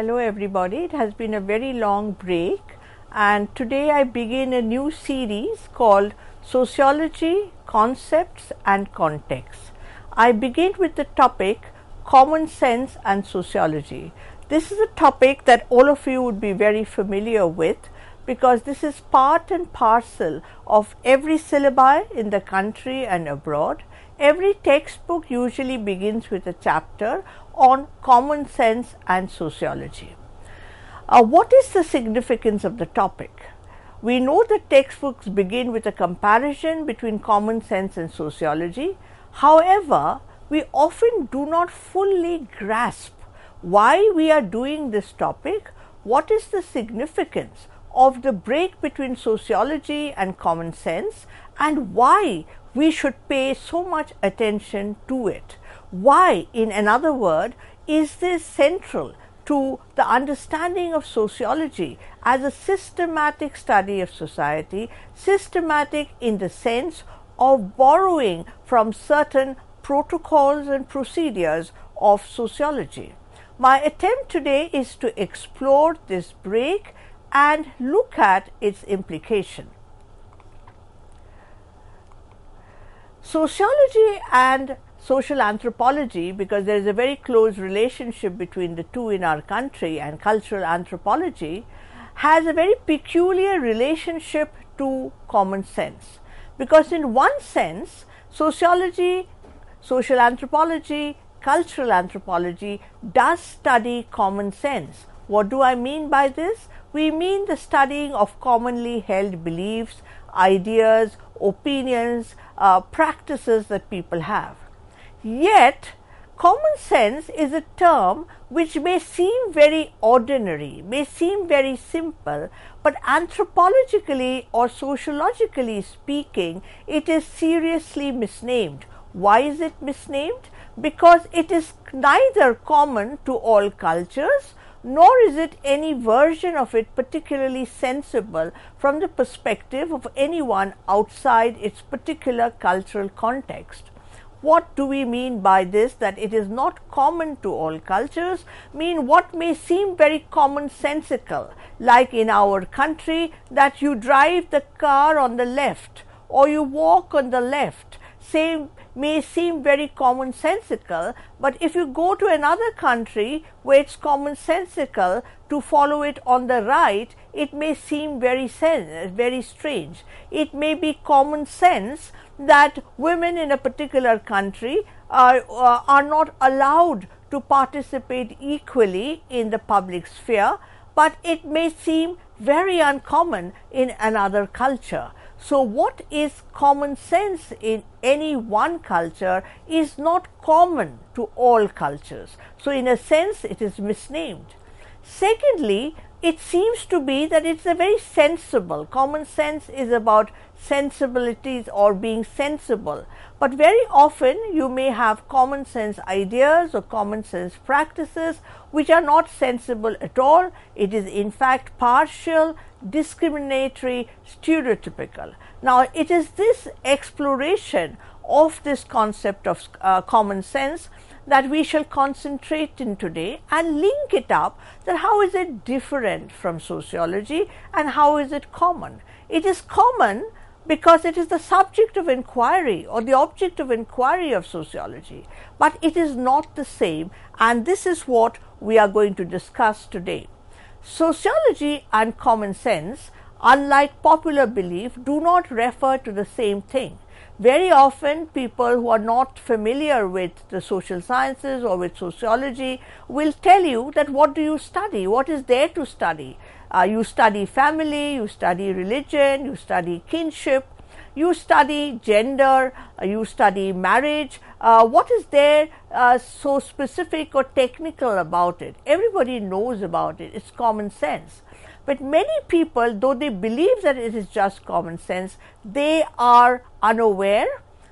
Hello everybody, it has been a very long break and today I begin a new series called Sociology, Concepts and Contexts. I begin with the topic Common Sense and Sociology. This is a topic that all of you would be very familiar with because this is part and parcel of every syllabi in the country and abroad. Every textbook usually begins with a chapter on common sense and sociology. What is the significance of the topic? We know that textbooks begin with a comparison between common sense and sociology. However, we often do not fully grasp why we are doing this topic, what is the significance of the break between sociology and common sense, and why we should pay so much attention to it. Why, in another word, is this central to the understanding of sociology as a systematic study of society, systematic in the sense of borrowing from certain protocols and procedures of sociology. My attempt today is to explore this break and look at its implication. Sociology and social anthropology, because there is a very close relationship between the two in our country, and cultural anthropology, has a very peculiar relationship to common sense. Because in one sense, sociology, social anthropology, cultural anthropology does study common sense. What do I mean by this? We mean the studying of commonly held beliefs, ideas, opinions, practices that people have. Yet, common sense is a term which may seem very ordinary, may seem very simple, but anthropologically or sociologically speaking, it is seriously misnamed. Why is it misnamed? Because it is neither common to all cultures, nor is it any version of it particularly sensible from the perspective of anyone outside its particular cultural context. What do we mean by this, that it is not common to all cultures? What may seem very commonsensical, like in our country that you drive the car on the left or you walk on the left, may seem very commonsensical, but if you go to another country where it's commonsensical to follow it on the right, it may seem very strange. It may be common sense that women in a particular country are not allowed to participate equally in the public sphere, but it may seem very uncommon in another culture. So, what is common sense in any one culture is not common to all cultures. So, in a sense, it is misnamed. Secondly, it seems to be that it's a very sensible. Common sense is about sensibilities or being sensible. But very often you may have common sense ideas or common sense practices which are not sensible at all. It is in fact partial, discriminatory, stereotypical. Now, it is this exploration of this concept of common sense that we shall concentrate in today and link it up, that how is it different from sociology and how is it common. It is common because it is the subject of inquiry or the object of inquiry of sociology, but it is not the same, and this is what we are going to discuss today. Sociology and common sense, unlike popular belief, do not refer to the same thing. Very often people who are not familiar with the social sciences or with sociology will tell you that what do you study, what is there to study. You study family, you study religion, you study kinship, you study gender, you study marriage. What is there so specific or technical about it? Everybody knows about it, it's common sense. But many people, though they believe that it is just common sense, they are unaware,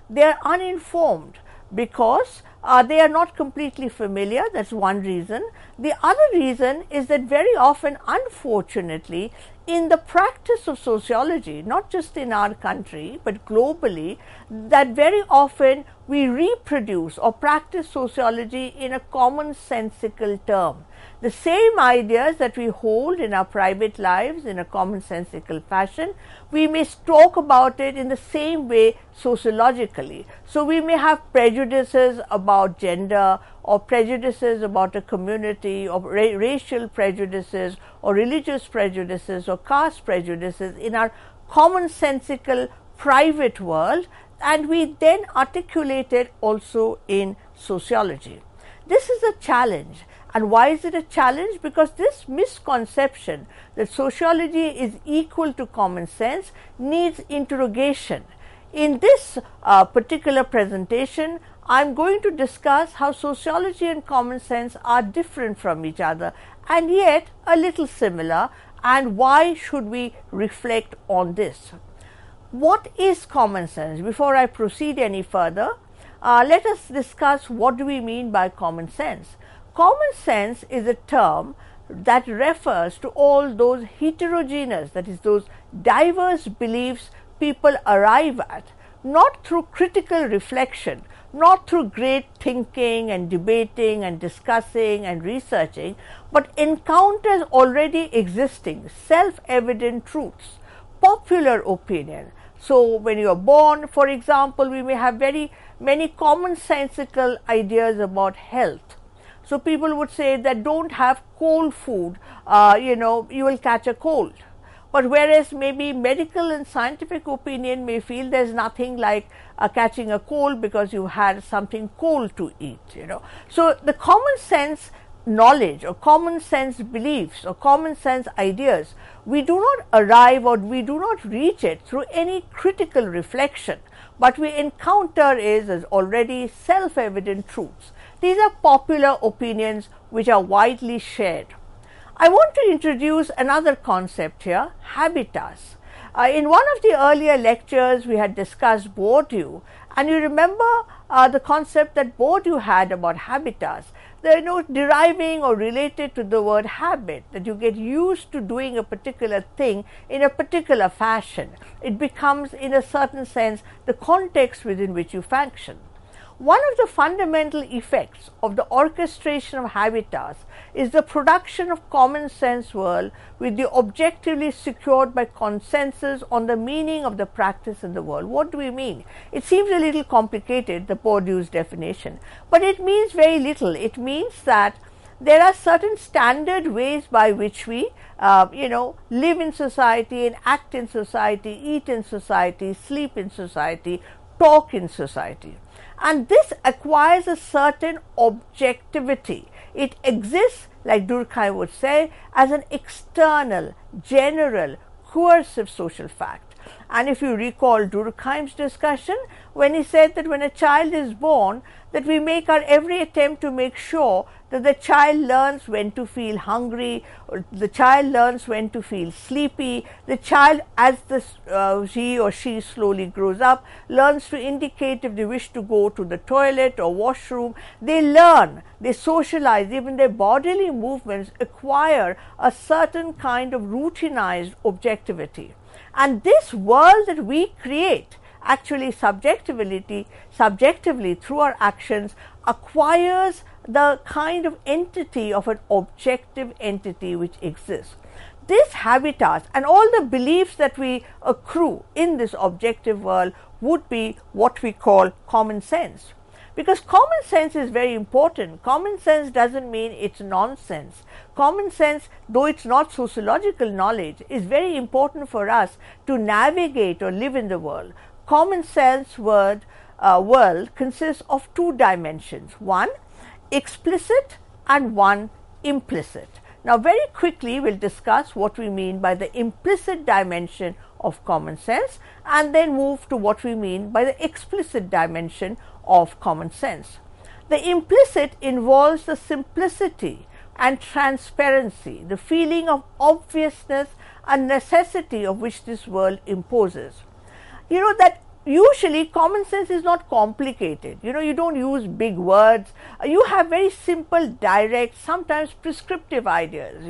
they are uninformed because they are not completely familiar. That's one reason. The other reason is that very often, unfortunately, in the practice of sociology, not just in our country but globally, that very often we reproduce or practice sociology in a commonsensical term. The same ideas that we hold in our private lives in a commonsensical fashion, we may talk about it in the same way sociologically. So, we may have prejudices about gender or prejudices about a community or racial prejudices or religious prejudices or caste prejudices in our commonsensical private world, and we then articulate it also in sociology. This is a challenge. And why is it a challenge? Because this misconception that sociology is equal to common sense needs interrogation. In this particular presentation, I am going to discuss how sociology and common sense are different from each other and yet a little similar, and why should we reflect on this. What is common sense? Before I proceed any further, let us discuss what do we mean by common sense. Common sense is a term that refers to all those heterogeneous, that is, those diverse beliefs people arrive at, not through critical reflection, not through great thinking and debating and discussing and researching, but encounters already existing, self-evident truths, popular opinion. So, when you are born, for example, we may have very many commonsensical ideas about health. So, people would say that don't have cold food, you will catch a cold. But whereas maybe medical and scientific opinion may feel there is nothing like catching a cold because you had something cold to eat, So, the common sense knowledge or common sense beliefs or common sense ideas, we do not arrive or we do not reach it through any critical reflection, but we encounter is as already self-evident truths. These are popular opinions which are widely shared. I want to introduce another concept here, habitus. In one of the earlier lectures, we had discussed Bourdieu, and you remember the concept that Bourdieu had about habitus. They are deriving or related to the word habit, that you get used to doing a particular thing in a particular fashion. It becomes, in a certain sense, the context within which you function. One of the fundamental effects of the orchestration of habitus is the production of common sense world with the objectively secured by consensus on the meaning of the practice in the world. What do we mean? It seems a little complicated, the Bourdieu's definition, but it means very little. It means that there are certain standard ways by which we live in society and act in society, eat in society, sleep in society, talk in society. And this acquires a certain objectivity. It exists, like Durkheim would say, as an external, general, coercive social fact. And if you recall Durkheim's discussion, when he said that when a child is born, that we make our every attempt to make sure that the child learns when to feel hungry, or the child learns when to feel sleepy. The child, as he or she slowly grows up, learns to indicate if they wish to go to the toilet or washroom. They learn, they socialize, even their bodily movements acquire a certain kind of routinized objectivity. And this world that we create, actually subjectively through our actions, acquires the kind of entity of an objective entity which exists. This habitus and all the beliefs that we accrue in this objective world would be what we call common sense. Because common sense is very important. Common sense doesn't mean it's nonsense. Common sense, though it's not sociological knowledge, is very important for us to navigate or live in the world. Common sense world consists of two dimensions, one explicit and one implicit. Now, very quickly we'll discuss what we mean by the implicit dimension of common sense and then move to what we mean by the explicit dimension of common sense. The implicit involves the simplicity and transparency, the feeling of obviousness and necessity of which this world imposes. That usually common sense is not complicated. You don't use big words. You have very simple, direct, sometimes prescriptive ideas,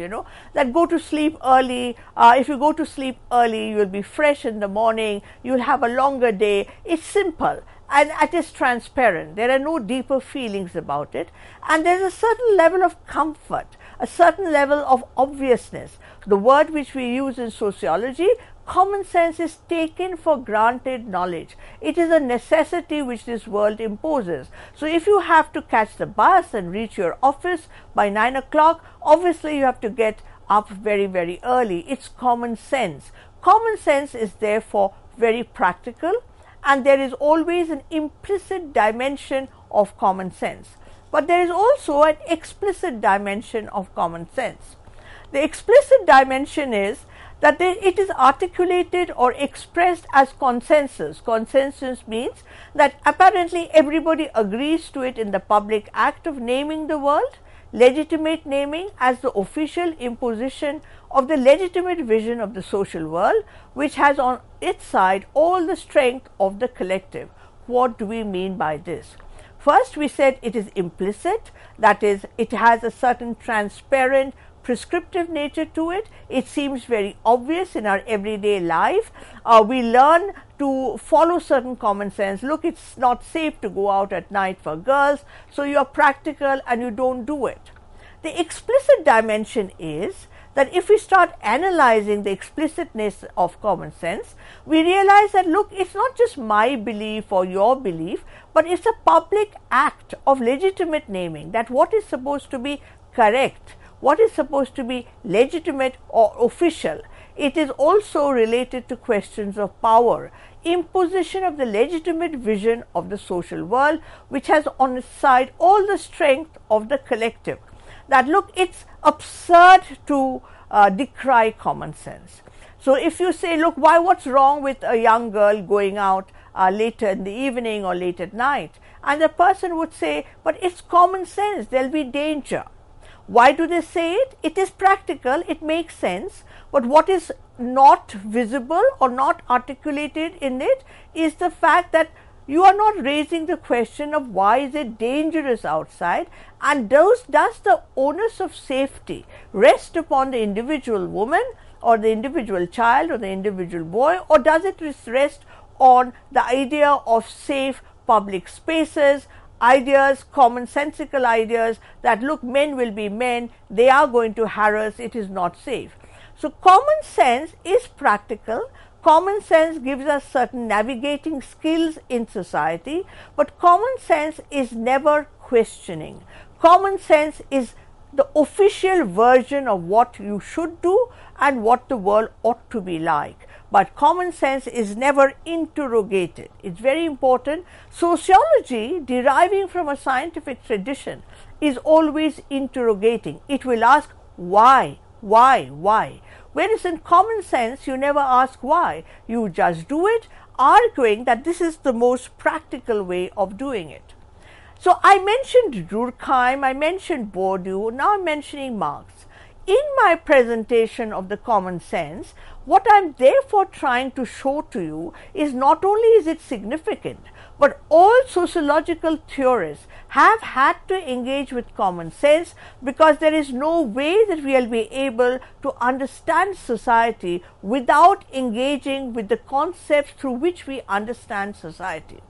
that go to sleep early. If you go to sleep early, you will be fresh in the morning, you will have a longer day. It's simple and it is transparent. There are no deeper feelings about it, and there is a certain level of comfort, a certain level of obviousness. The word which we use in sociology, common sense, is taken for granted knowledge. It is a necessity which this world imposes. So if you have to catch the bus and reach your office by 9 o'clock, obviously you have to get up very, very early. It's common sense. Common sense is therefore very practical, and there is always an implicit dimension of common sense. But there is also an explicit dimension of common sense. The explicit dimension is that it is articulated or expressed as consensus. Consensus means that apparently everybody agrees to it in the public act of naming the world, legitimate naming as the official imposition of the legitimate vision of the social world, which has on its side all the strength of the collective. What do we mean by this? First, we said it is implicit, that is, it has a certain transparent, prescriptive nature to it. It seems very obvious in our everyday life. We learn to follow certain common sense. Look, it's not safe to go out at night for girls, so you are practical and you don't do it. The explicit dimension is that if we start analyzing the explicitness of common sense, we realize that, look, it's not just my belief or your belief, but it's a public act of legitimate naming, that what is supposed to be correct, what is supposed to be legitimate or official. It is also related to questions of power, imposition of the legitimate vision of the social world, which has on its side all the strength of the collective. That, look, it's absurd to decry common sense. So if you say, look, what's wrong with a young girl going out later in the evening or late at night? And the person would say, but it's common sense, there'll be danger. Why do they say it? It is practical, it makes sense, but what is not visible or not articulated in it is the fact that you are not raising the question of why is it dangerous outside, and does the onus of safety rest upon the individual woman or the individual child or the individual boy, or does it rest on the idea of safe public spaces, ideas, commonsensical ideas that, look, men will be men, they are going to harass, it is not safe. So common sense is practical. Common sense gives us certain navigating skills in society, but common sense is never questioning. Common sense is the official version of what you should do and what the world ought to be like. But common sense is never interrogated. It's very important. Sociology, deriving from a scientific tradition, is always interrogating. It will ask why. Whereas in common sense, you never ask why. You just do it, arguing that this is the most practical way of doing it. So I mentioned Durkheim, I mentioned Bourdieu, now I'm mentioning Marx. In my presentation of the common sense, what I'm therefore trying to show to you is not only is it significant, but all sociological theorists have had to engage with common sense, because there is no way that we will be able to understand society without engaging with the concepts through which we understand society.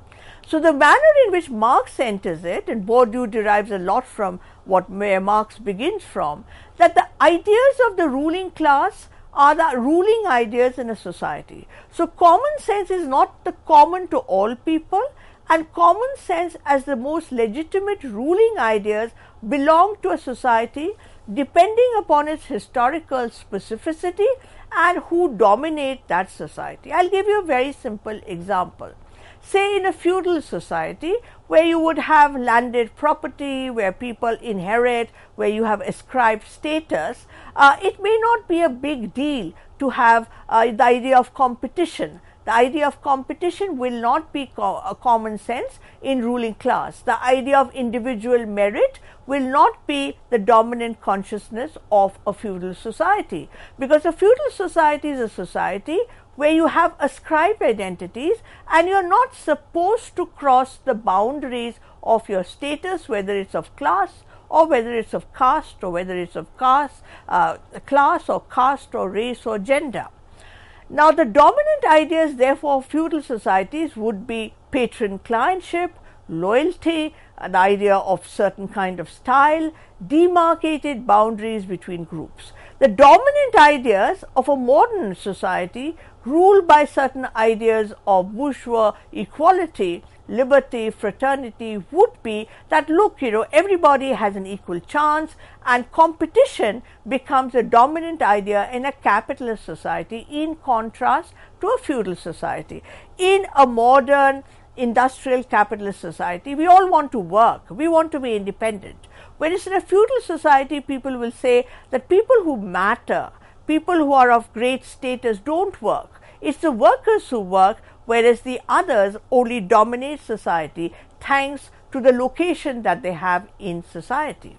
So the manner in which Marx enters it, and Bourdieu derives a lot from where Marx begins from, that the ideas of the ruling class are the ruling ideas in a society. So common sense is not the common to all people, and common sense as the most legitimate ruling ideas belong to a society depending upon its historical specificity and who dominate that society. I'll give you a very simple example. Say in a feudal society where you would have landed property, where people inherit, where you have ascribed status, it may not be a big deal to have the idea of competition. The idea of competition will not be a common sense in ruling class. The idea of individual merit will not be the dominant consciousness of a feudal society, because a feudal society is a society where you have ascribed identities and you are not supposed to cross the boundaries of your status, whether it's of class or whether it's of caste or whether it's of class or caste or race or gender. Now, the dominant ideas therefore of feudal societies would be patron-clientship, loyalty, the idea of certain kind of style, demarcated boundaries between groups. The dominant ideas of a modern society ruled by certain ideas of bourgeois equality, liberty, fraternity would be that, look, everybody has an equal chance, and competition becomes a dominant idea in a capitalist society in contrast to a feudal society. In a modern industrial capitalist society, we all want to work, we want to be independent. Whereas in a feudal society, people will say that people who matter, people who are of great status don't work. It's the workers who work, whereas the others only dominate society thanks to the location that they have in society.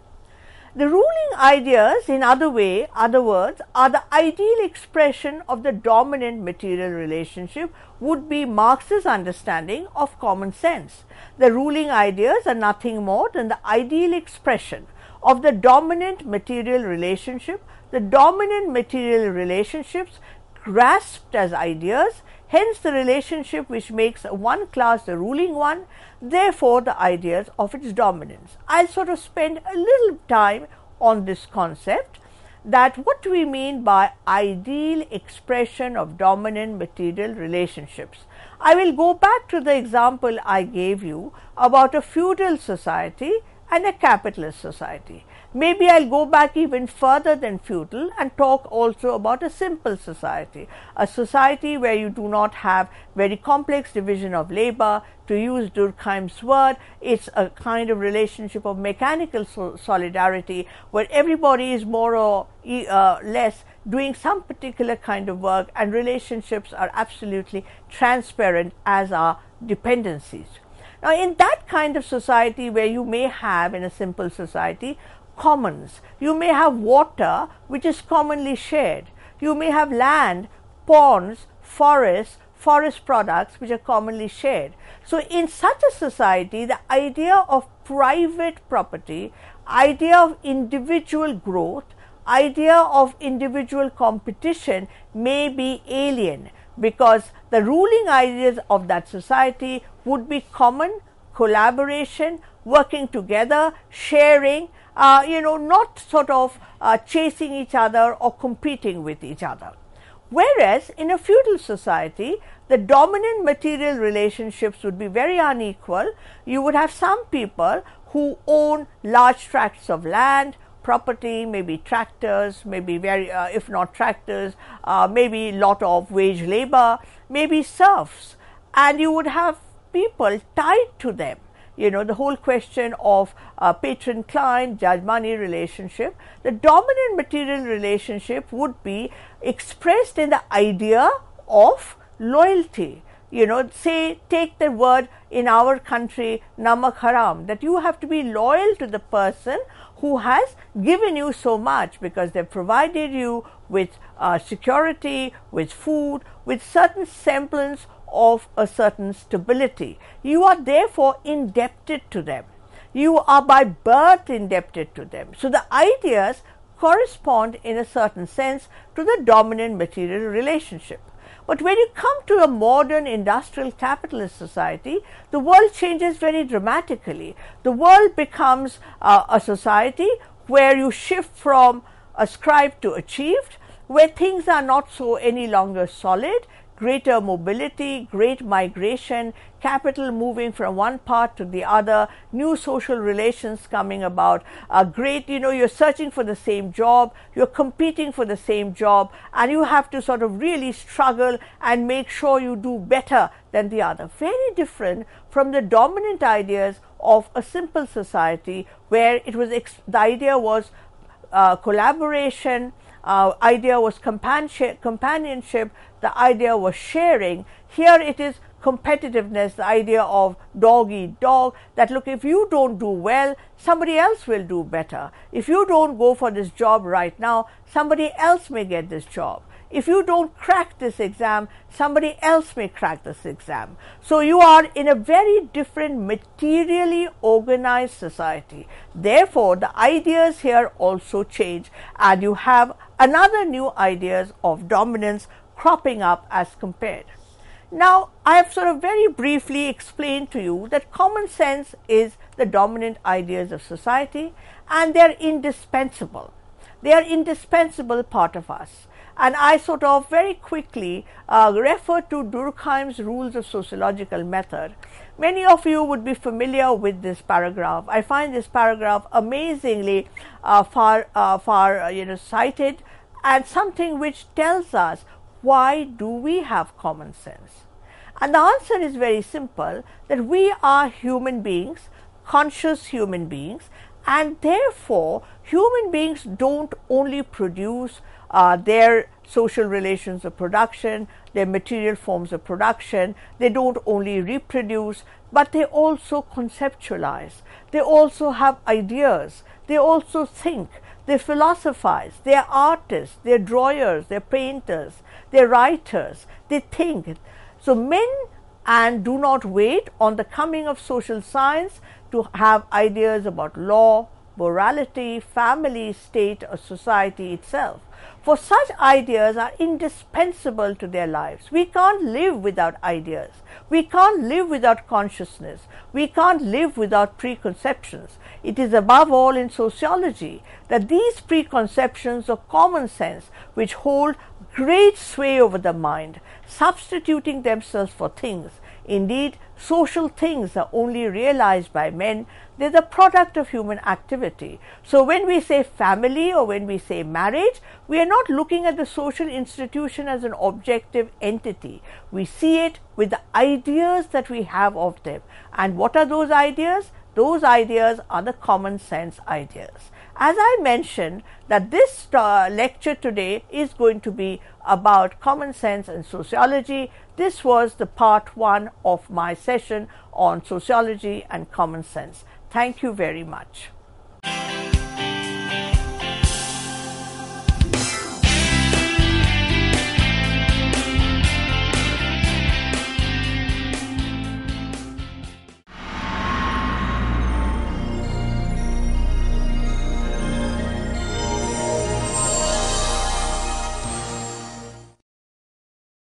The ruling ideas, in other words, are the ideal expression of the dominant material relationship, would be Marx's understanding of common sense. The ruling ideas are nothing more than the ideal expression of the dominant material relationship, the dominant material relationships grasped as ideas, hence the relationship which makes one class the ruling one, therefore the ideas of its dominance. I'll sort of spend a little time on this concept, that what do we mean by ideal expression of dominant material relationships. I will go back to the example I gave you about a feudal society and a capitalist society. Maybe I'll go back even further than feudal and talk also about a simple society, a society where you do not have very complex division of labor. To use Durkheim's word, it's a kind of relationship of mechanical solidarity where everybody is more or less doing some particular kind of work, and relationships are absolutely transparent, as are dependencies. Now, in that kind of society where you may have, in a simple society, commons, you may have water which is commonly shared, you may have land, ponds, forests, forest products which are commonly shared. So, in such a society, the idea of private property, idea of individual growth, idea of individual competition may be alien, because the ruling ideas of that society would be common, collaboration, working together, sharing, not sort of chasing each other or competing with each other. Whereas in a feudal society, the dominant material relationships would be very unequal. You would have some people who own large tracts of land, property, maybe tractors, maybe if not tractors, maybe lot of wage labor, maybe serfs, and you would have people tied to them. The whole question of patron-client, judge-money relationship, the dominant material relationship would be expressed in the idea of loyalty. Say, take the word in our country, namak haram, that you have to be loyal to the person who has given you so much, because they provided you with security, with food, with certain semblance of a certain stability. You are therefore indebted to them. You are by birth indebted to them. So, the ideas correspond in a certain sense to the dominant material relationship. But when you come to a modern industrial capitalist society, the world changes very dramatically. The world becomes a society where you shift from ascribed to achieved, where things are not so any longer solid, greater mobility, great migration, capital moving from one part to the other, new social relations coming about, you're searching for the same job, you're competing for the same job, and you have to sort of really struggle and make sure you do better than the other. Very different from the dominant ideas of a simple society where it was the idea was collaboration, idea was companionship, the idea was sharing. Here it is competitiveness, the idea of dog eat dog, that look, if you don't do well, somebody else will do better. If you don't go for this job right now, somebody else may get this job. if you don't crack this exam, somebody else may crack this exam. So you are in a very different materially organized society. Therefore, the ideas here also change, and you have another new ideas of dominance cropping up as compared. Now, I have sort of very briefly explained to you that common sense is the dominant ideas of society, and they are indispensable. They are indispensable part of us. And I sort of very quickly refer to Durkheim's rules of sociological method. Many of you would be familiar with this paragraph. I find this paragraph amazingly cited, and something which tells us why do we have common sense. And the answer is very simple, that we are human beings, conscious human beings, and therefore human beings don't only produce their social relations of production, their material forms of production. They don't only reproduce, but they also conceptualize. They also have ideas. They also think. They philosophize. They are artists. They are drawers. They are painters. They are writers. They think. So men and do not wait on the coming of social science to have ideas about law, morality, family, state, or society itself. For such ideas are indispensable to their lives. We can't live without ideas. We can't live without consciousness. We can't live without preconceptions. It is above all in sociology that these preconceptions of common sense, which hold great sway over the mind, substituting themselves for things. Indeed, social things are only realized by men. They are the product of human activity. So when we say family or when we say marriage, we are not looking at the social institution as an objective entity. We see it with the ideas that we have of them. And what are those ideas? Those ideas are the common sense ideas. As I mentioned, that this lecture today is going to be about common sense and sociology. This was the part 1 of my session on sociology and common sense. Thank you very much.